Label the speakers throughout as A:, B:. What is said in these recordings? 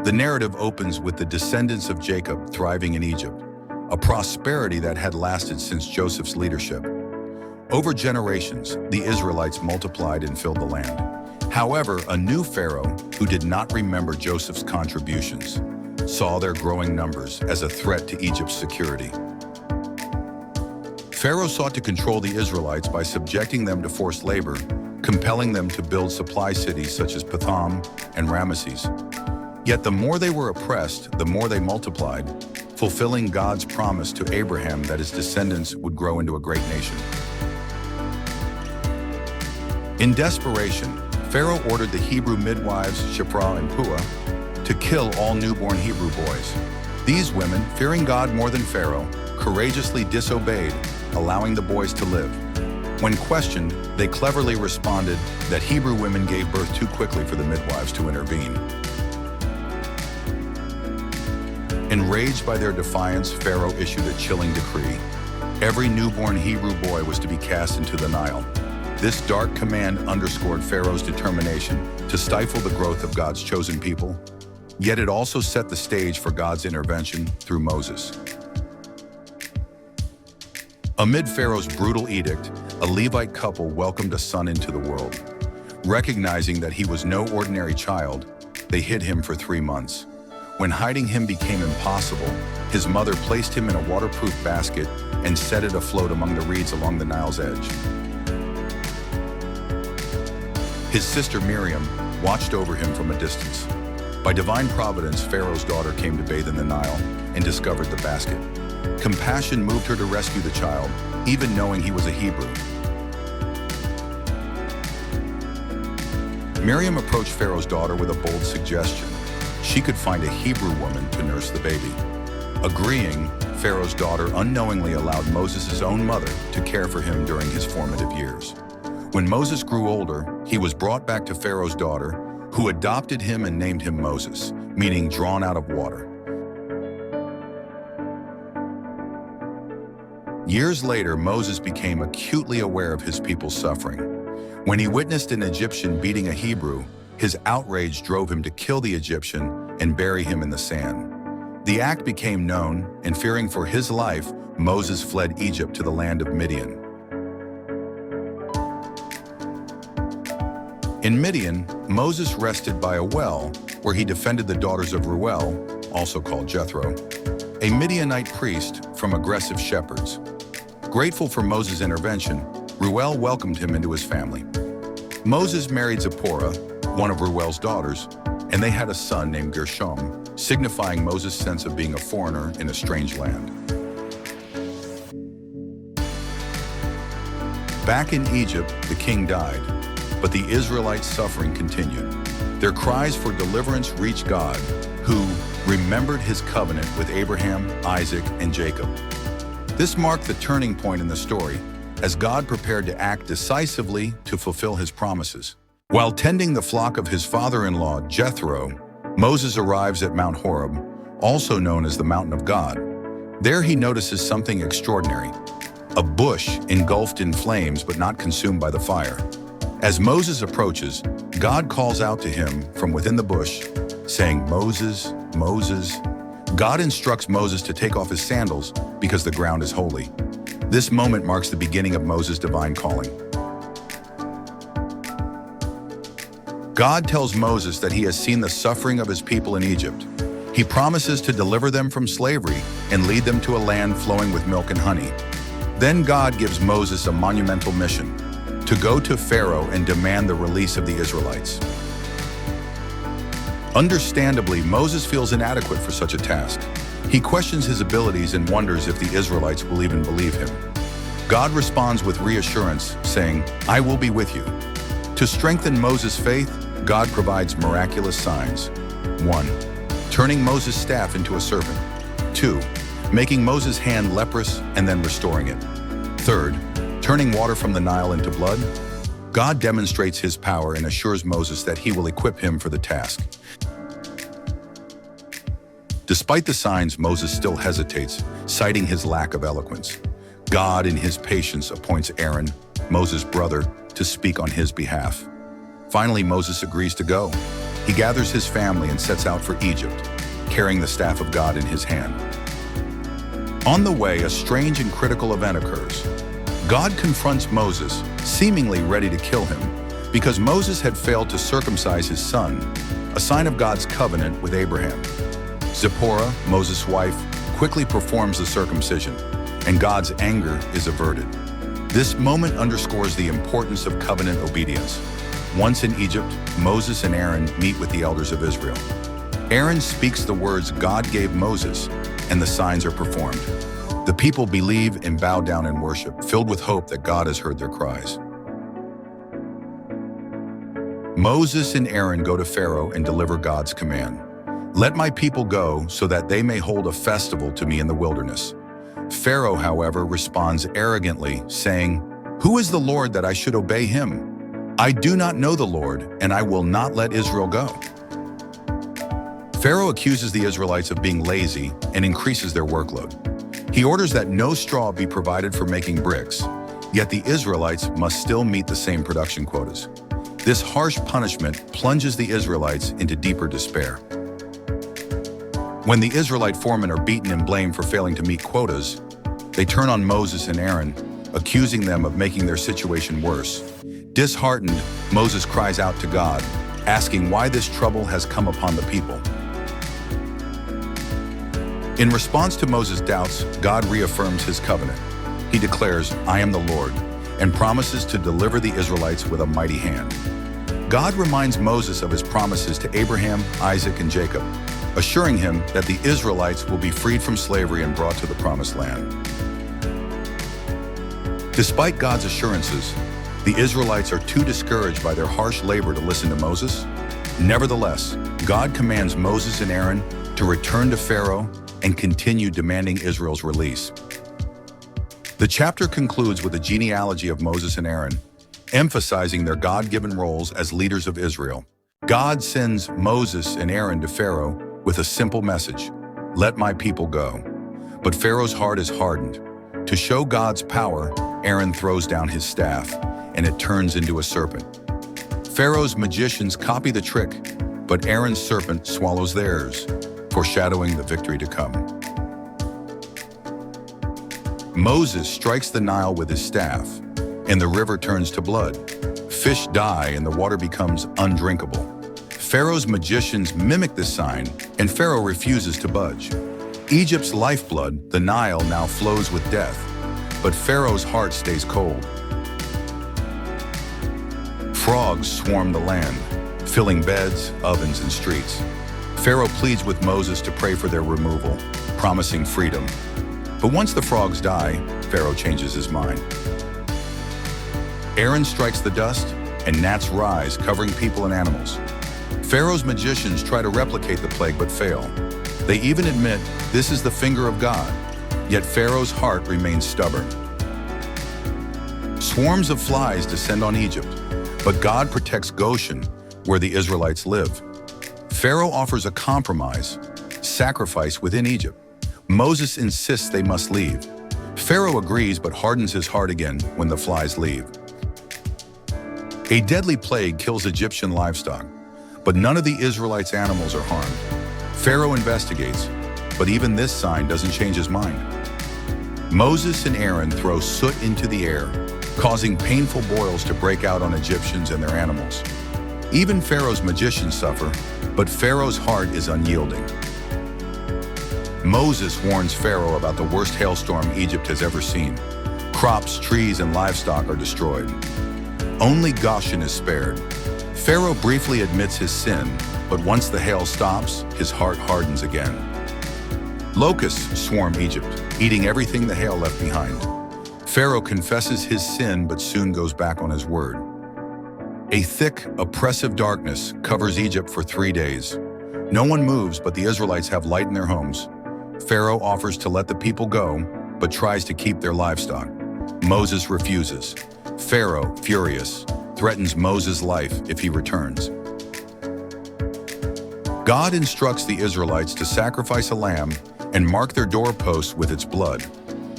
A: The narrative opens with the descendants of Jacob thriving in Egypt, a prosperity that had lasted since Joseph's leadership. Over generations, the Israelites multiplied and filled the land. However, a new Pharaoh, who did not remember Joseph's contributions, saw their growing numbers as a threat to Egypt's security. Pharaoh sought to control the Israelites by subjecting them to forced labor, compelling them to build supply cities such as Pithom and Ramesses. Yet the more they were oppressed, the more they multiplied, fulfilling God's promise to Abraham that his descendants would grow into a great nation. In desperation, Pharaoh ordered the Hebrew midwives Shiphrah and Puah to kill all newborn Hebrew boys. These women, fearing God more than Pharaoh, courageously disobeyed, allowing the boys to live. When questioned, they cleverly responded that Hebrew women gave birth too quickly for the midwives to intervene. Enraged by their defiance, Pharaoh issued a chilling decree. Every newborn Hebrew boy was to be cast into the Nile. This dark command underscored Pharaoh's determination to stifle the growth of God's chosen people, yet it also set the stage for God's intervention through Moses. Amid Pharaoh's brutal edict, a Levite couple welcomed a son into the world. Recognizing that he was no ordinary child, they hid him for 3 months. When hiding him became impossible, his mother placed him in a waterproof basket and set it afloat among the reeds along the Nile's edge. His sister Miriam watched over him from a distance. By divine providence, Pharaoh's daughter came to bathe in the Nile and discovered the basket. Compassion moved her to rescue the child, even knowing he was a Hebrew. Miriam approached Pharaoh's daughter with a bold suggestion. She could find a Hebrew woman to nurse the baby. Agreeing, Pharaoh's daughter unknowingly allowed Moses' own mother to care for him during his formative years. When Moses grew older, he was brought back to Pharaoh's daughter, who adopted him and named him Moses, meaning drawn out of water. Years later, Moses became acutely aware of his people's suffering. When he witnessed an Egyptian beating a Hebrew, his outrage drove him to kill the Egyptian and bury him in the sand. The act became known, and fearing for his life, Moses fled Egypt to the land of Midian. In Midian, Moses rested by a well where he defended the daughters of Reuel, also called Jethro, a Midianite priest from aggressive shepherds. Grateful for Moses' intervention, Reuel welcomed him into his family. Moses married Zipporah, one of Reuel's daughters, and they had a son named Gershom, signifying Moses' sense of being a foreigner in a strange land. Back in Egypt, the king died, but the Israelites' suffering continued. Their cries for deliverance reached God, who remembered his covenant with Abraham, Isaac, and Jacob. This marked the turning point in the story, as God prepared to act decisively to fulfill his promises. While tending the flock of his father-in-law, Jethro, Moses arrives at Mount Horeb, also known as the Mountain of God. There he notices something extraordinary, a bush engulfed in flames but not consumed by the fire. As Moses approaches, God calls out to him from within the bush, saying, "Moses, Moses." God instructs Moses to take off his sandals because the ground is holy. This moment marks the beginning of Moses' divine calling. God tells Moses that he has seen the suffering of his people in Egypt. He promises to deliver them from slavery and lead them to a land flowing with milk and honey. Then God gives Moses a monumental mission: to go to Pharaoh and demand the release of the Israelites. Understandably, Moses feels inadequate for such a task. He questions his abilities and wonders if the Israelites will even believe him. God responds with reassurance, saying, "I will be with you." To strengthen Moses' faith, God provides miraculous signs. 1. Turning Moses' staff into a serpent. 2. Making Moses' hand leprous and then restoring it. 3. Turning water from the Nile into blood. God demonstrates his power and assures Moses that he will equip him for the task. Despite the signs, Moses still hesitates, citing his lack of eloquence. God, in his patience, appoints Aaron, Moses' brother, to speak on his behalf. Finally, Moses agrees to go. He gathers his family and sets out for Egypt, carrying the staff of God in his hand. On the way, a strange and critical event occurs. God confronts Moses, seemingly ready to kill him, because Moses had failed to circumcise his son, a sign of God's covenant with Abraham. Zipporah, Moses' wife, quickly performs the circumcision, and God's anger is averted. This moment underscores the importance of covenant obedience. Once in Egypt, Moses and Aaron meet with the elders of Israel. Aaron speaks the words God gave Moses, and the signs are performed. The people believe and bow down in worship, filled with hope that God has heard their cries. Moses and Aaron go to Pharaoh and deliver God's command. Let my people go so that they may hold a festival to me in the wilderness. Pharaoh, however, responds arrogantly, saying, "Who is the Lord that I should obey him? I do not know the Lord, and I will not let Israel go." Pharaoh accuses the Israelites of being lazy and increases their workload. He orders that no straw be provided for making bricks, yet the Israelites must still meet the same production quotas. This harsh punishment plunges the Israelites into deeper despair. When the Israelite foremen are beaten and blamed for failing to meet quotas, they turn on Moses and Aaron, accusing them of making their situation worse. Disheartened, Moses cries out to God, asking why this trouble has come upon the people. In response to Moses' doubts, God reaffirms his covenant. He declares, "I am the Lord," and promises to deliver the Israelites with a mighty hand. God reminds Moses of his promises to Abraham, Isaac, and Jacob, assuring him that the Israelites will be freed from slavery and brought to the promised land. Despite God's assurances, the Israelites are too discouraged by their harsh labor to listen to Moses. Nevertheless, God commands Moses and Aaron to return to Pharaoh and continue demanding Israel's release. The chapter concludes with a genealogy of Moses and Aaron, emphasizing their God-given roles as leaders of Israel. God sends Moses and Aaron to Pharaoh with a simple message: "Let my people go." But Pharaoh's heart is hardened. To show God's power, Aaron throws down his staff, and it turns into a serpent. Pharaoh's magicians copy the trick, but Aaron's serpent swallows theirs, foreshadowing the victory to come. Moses strikes the Nile with his staff, and the river turns to blood. Fish die and the water becomes undrinkable. Pharaoh's magicians mimic this sign, and Pharaoh refuses to budge. Egypt's lifeblood, the Nile, now flows with death, but Pharaoh's heart stays cold. Frogs swarm the land, filling beds, ovens, and streets. Pharaoh pleads with Moses to pray for their removal, promising freedom. But once the frogs die, Pharaoh changes his mind. Aaron strikes the dust, and gnats rise, covering people and animals. Pharaoh's magicians try to replicate the plague but fail. They even admit this is the finger of God, yet Pharaoh's heart remains stubborn. Swarms of flies descend on Egypt, but God protects Goshen, where the Israelites live. Pharaoh offers a compromise, sacrifice within Egypt. Moses insists they must leave. Pharaoh agrees but hardens his heart again when the flies leave. A deadly plague kills Egyptian livestock, but none of the Israelites' animals are harmed. Pharaoh investigates, but even this sign doesn't change his mind. Moses and Aaron throw soot into the air, causing painful boils to break out on Egyptians and their animals. Even Pharaoh's magicians suffer, but Pharaoh's heart is unyielding. Moses warns Pharaoh about the worst hailstorm Egypt has ever seen. Crops, trees, and livestock are destroyed. Only Goshen is spared. Pharaoh briefly admits his sin, but once the hail stops, his heart hardens again. Locusts swarm Egypt, eating everything the hail left behind. Pharaoh confesses his sin but soon goes back on his word. A thick, oppressive darkness covers Egypt for 3 days. No one moves, but the Israelites have light in their homes. Pharaoh offers to let the people go, but tries to keep their livestock. Moses refuses. Pharaoh, furious, threatens Moses' life if he returns. God instructs the Israelites to sacrifice a lamb and mark their doorposts with its blood.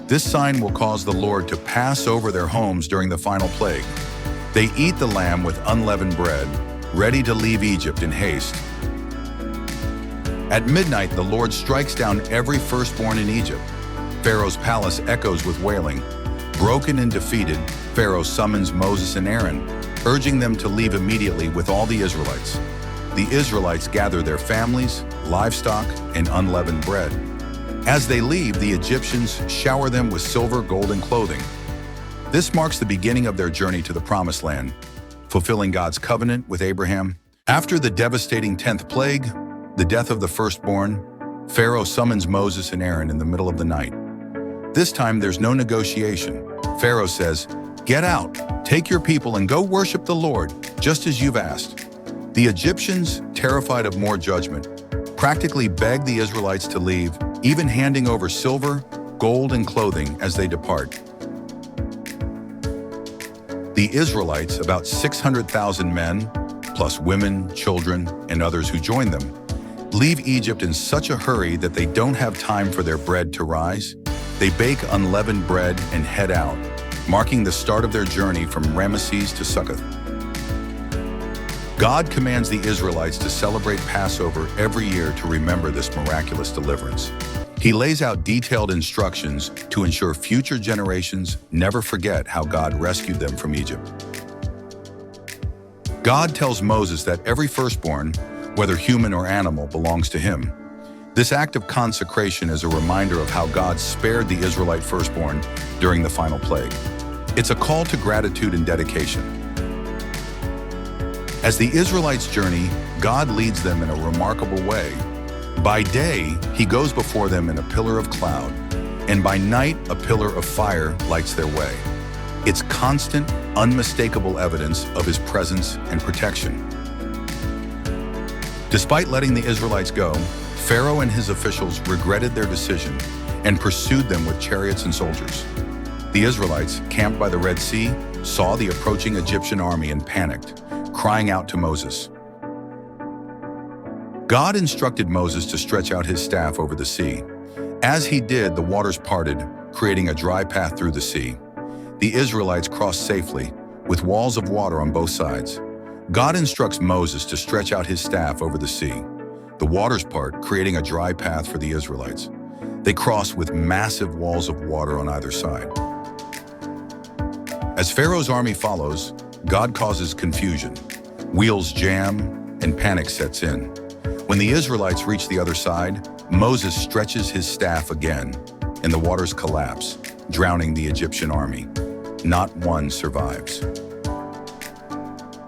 A: This sign will cause the Lord to pass over their homes during the final plague. They eat the lamb with unleavened bread, ready to leave Egypt in haste. At midnight, the Lord strikes down every firstborn in Egypt. Pharaoh's palace echoes with wailing. Broken and defeated, Pharaoh summons Moses and Aaron, urging them to leave immediately with all the Israelites. The Israelites gather their families, livestock, and unleavened bread. As they leave, the Egyptians shower them with silver, gold, and clothing. This marks the beginning of their journey to the Promised Land, fulfilling God's covenant with Abraham. After the devastating 10th plague, the death of the firstborn, Pharaoh summons Moses and Aaron in the middle of the night. This time, there's no negotiation. Pharaoh says, "Get out, take your people and go worship the Lord, just as you've asked." The Egyptians, terrified of more judgment, practically beg the Israelites to leave, even handing over silver, gold, and clothing as they depart. The Israelites, about 600,000 men, plus women, children, and others who join them, leave Egypt in such a hurry that they don't have time for their bread to rise. They bake unleavened bread and head out, marking the start of their journey from Ramesses to Succoth. God commands the Israelites to celebrate Passover every year to remember this miraculous deliverance. He lays out detailed instructions to ensure future generations never forget how God rescued them from Egypt. God tells Moses that every firstborn, whether human or animal, belongs to him. This act of consecration is a reminder of how God spared the Israelite firstborn during the final plague. It's a call to gratitude and dedication. As the Israelites journey, God leads them in a remarkable way. By day, he goes before them in a pillar of cloud, and by night, a pillar of fire lights their way. It's constant, unmistakable evidence of his presence and protection. Despite letting the Israelites go, Pharaoh and his officials regretted their decision and pursued them with chariots and soldiers. The Israelites, camped by the Red Sea, saw the approaching Egyptian army and panicked, crying out to Moses. God instructed Moses to stretch out his staff over the sea. As he did, the waters parted, creating a dry path through the sea. The Israelites crossed safely, with walls of water on both sides. God instructs Moses to stretch out his staff over the sea. The waters part, creating a dry path for the Israelites. They cross with massive walls of water on either side. As Pharaoh's army follows, God causes confusion. Wheels jam and panic sets in. When the Israelites reach the other side, Moses stretches his staff again, and the waters collapse, drowning the Egyptian army. Not one survives.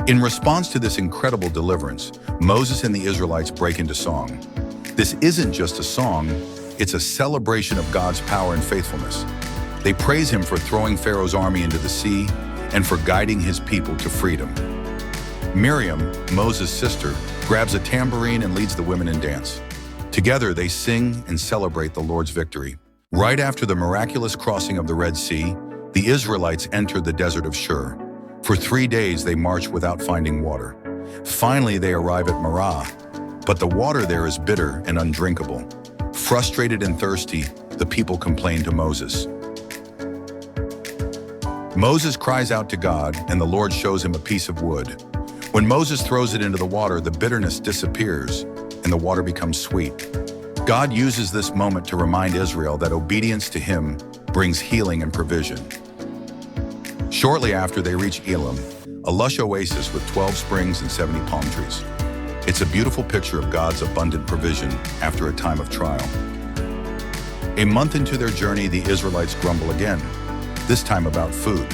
A: In response to this incredible deliverance, Moses and the Israelites break into song. This isn't just a song, it's a celebration of God's power and faithfulness. They praise him for throwing Pharaoh's army into the sea and for guiding his people to freedom. Miriam, Moses' sister, grabs a tambourine and leads the women in dance. Together, they sing and celebrate the Lord's victory. Right after the miraculous crossing of the Red Sea, the Israelites entered the desert of Shur. For 3 days, they march without finding water. Finally, they arrive at Marah, but the water there is bitter and undrinkable. Frustrated and thirsty, the people complain to Moses. Moses cries out to God, and the Lord shows him a piece of wood. When Moses throws it into the water, the bitterness disappears, and the water becomes sweet. God uses this moment to remind Israel that obedience to him brings healing and provision. Shortly after, they reach Elim, a lush oasis with 12 springs and 70 palm trees. It's a beautiful picture of God's abundant provision after a time of trial. A month into their journey, the Israelites grumble again, this time about food.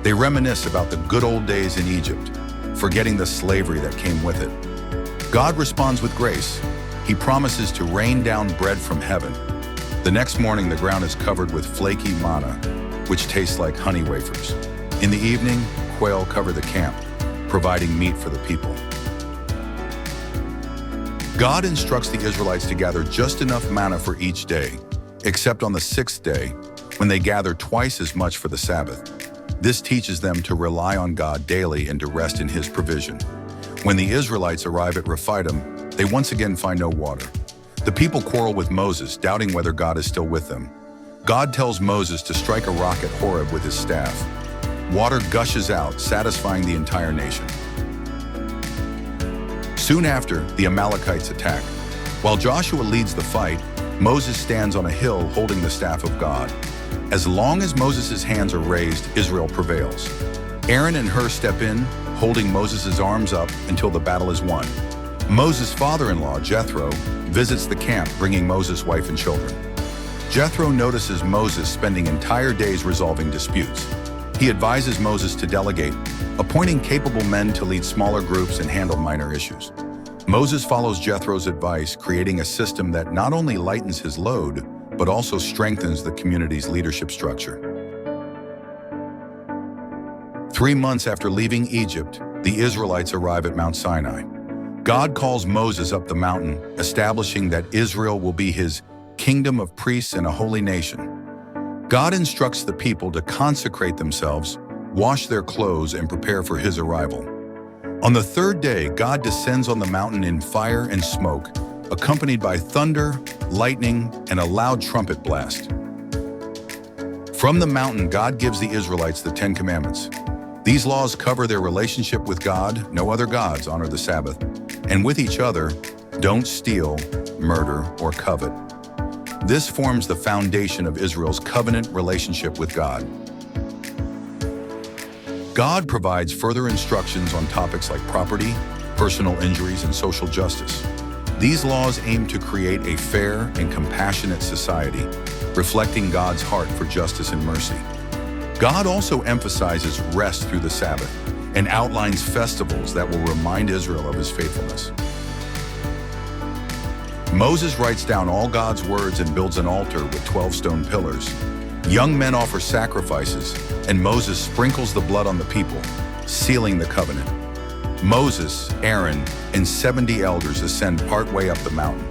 A: They reminisce about the good old days in Egypt, forgetting the slavery that came with it. God responds with grace. He promises to rain down bread from heaven. The next morning, the ground is covered with flaky manna, which tastes like honey wafers. In the evening, quail cover the camp, providing meat for the people. God instructs the Israelites to gather just enough manna for each day, except on the 6th day, when they gather twice as much for the Sabbath. This teaches them to rely on God daily and to rest in his provision. When the Israelites arrive at Rephidim, they once again find no water. The people quarrel with Moses, doubting whether God is still with them. God tells Moses to strike a rock at Horeb with his staff. Water gushes out, satisfying the entire nation. Soon after, the Amalekites attack. While Joshua leads the fight, Moses stands on a hill holding the staff of God. As long as Moses' hands are raised, Israel prevails. Aaron and Hur step in, holding Moses' arms up until the battle is won. Moses' father-in-law, Jethro, visits the camp bringing Moses' wife and children. Jethro notices Moses spending entire days resolving disputes. He advises Moses to delegate, appointing capable men to lead smaller groups and handle minor issues. Moses follows Jethro's advice, creating a system that not only lightens his load, but also strengthens the community's leadership structure. 3 months after leaving Egypt, the Israelites arrive at Mount Sinai. God calls Moses up the mountain, establishing that Israel will be his kingdom of priests and a holy nation. God instructs the people to consecrate themselves, wash their clothes, and prepare for his arrival. On the third day, God descends on the mountain in fire and smoke, accompanied by thunder, lightning, and a loud trumpet blast. From the mountain, God gives the Israelites the 10 Commandments. These laws cover their relationship with God, no other gods honor the Sabbath, and with each other, don't steal, murder, or covet. This forms the foundation of Israel's covenant relationship with God. God provides further instructions on topics like property, personal injuries, and social justice. These laws aim to create a fair and compassionate society, reflecting God's heart for justice and mercy. God also emphasizes rest through the Sabbath and outlines festivals that will remind Israel of his faithfulness. Moses writes down all God's words and builds an altar with 12 stone pillars. Young men offer sacrifices, and Moses sprinkles the blood on the people, sealing the covenant. Moses, Aaron, and 70 elders ascend partway up the mountain,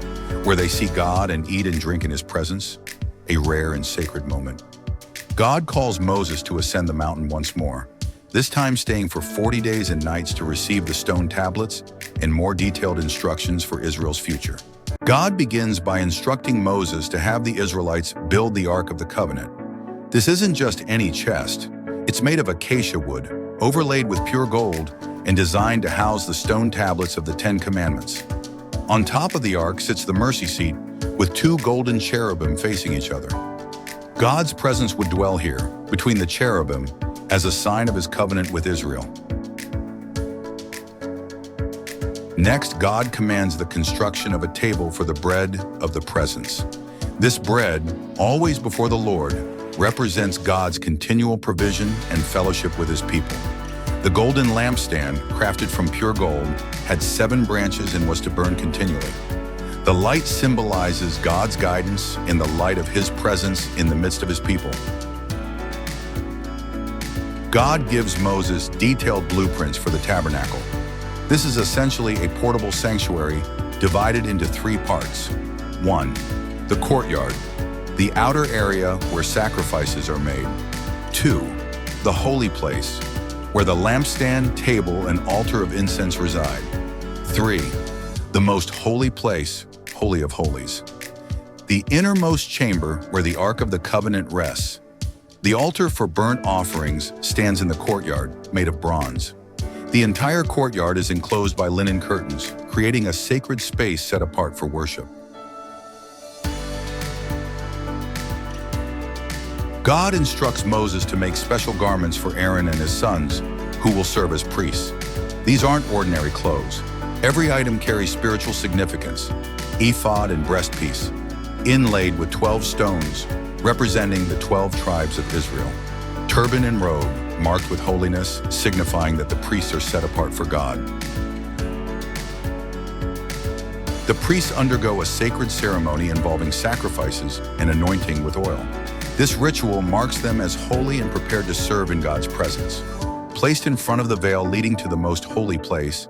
A: where they see God and eat and drink in his presence, a rare and sacred moment. God calls Moses to ascend the mountain once more, this time staying for 40 days and nights to receive the stone tablets and more detailed instructions for Israel's future. God begins by instructing Moses to have the Israelites build the Ark of the Covenant. This isn't just any chest. It's made of acacia wood, overlaid with pure gold, and designed to house the stone tablets of the 10 Commandments. On top of the ark sits the mercy seat, with 2 golden cherubim facing each other. God's presence would dwell here, between the cherubim, as a sign of his covenant with Israel. Next, God commands the construction of a table for the bread of the presence. This bread, always before the Lord, represents God's continual provision and fellowship with his people. The golden lampstand, crafted from pure gold, had 7 branches and was to burn continually. The light symbolizes God's guidance in the light of his presence in the midst of his people. God gives Moses detailed blueprints for the tabernacle. This is essentially a portable sanctuary divided into 3 parts. 1. The courtyard, the outer area where sacrifices are made. 2. The holy place, where the lampstand, table, and altar of incense reside. 3. The most holy place, Holy of Holies, the innermost chamber where the Ark of the Covenant rests. The altar for burnt offerings stands in the courtyard, made of bronze. The entire courtyard is enclosed by linen curtains, creating a sacred space set apart for worship. God instructs Moses to make special garments for Aaron and his sons, who will serve as priests. These aren't ordinary clothes. Every item carries spiritual significance: ephod and breastpiece, inlaid with 12 stones, representing the 12 tribes of Israel. Turban and robe, marked with holiness, signifying that the priests are set apart for God. The priests undergo a sacred ceremony involving sacrifices and anointing with oil. This ritual marks them as holy and prepared to serve in God's presence. Placed in front of the veil leading to the most holy place,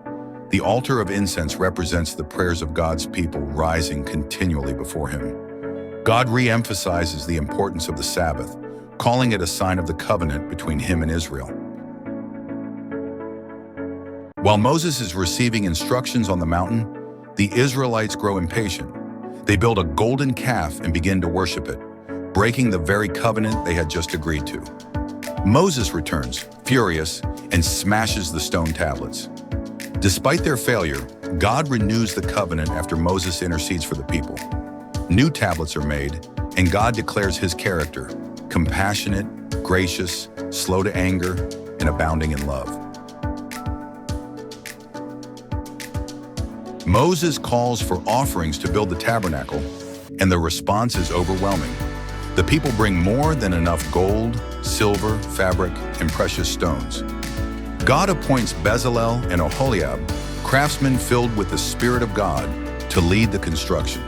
A: the altar of incense represents the prayers of God's people rising continually before him. God re-emphasizes the importance of the Sabbath, calling it a sign of the covenant between him and Israel. While Moses is receiving instructions on the mountain, the Israelites grow impatient. They build a golden calf and begin to worship it, breaking the very covenant they had just agreed to. Moses returns, furious, and smashes the stone tablets. Despite their failure, God renews the covenant after Moses intercedes for the people. New tablets are made, and God declares his character: compassionate, gracious, slow to anger, and abounding in love. Moses calls for offerings to build the tabernacle, and the response is overwhelming. The people bring more than enough gold, silver, fabric, and precious stones. God appoints Bezalel and Oholiab, craftsmen filled with the Spirit of God, to lead the construction.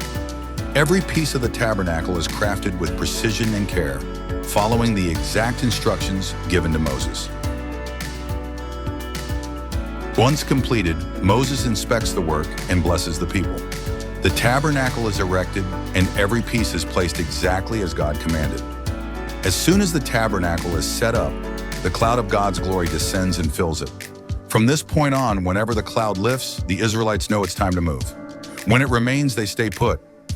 A: Every piece of the tabernacle is crafted with precision and care, following the exact instructions given to Moses. Once completed, Moses inspects the work and blesses the people. The tabernacle is erected, and every piece is placed exactly as God commanded. As soon as the tabernacle is set up, the cloud of God's glory descends and fills it. From this point on, whenever the cloud lifts, the Israelites know it's time to move. When it remains, they stay put,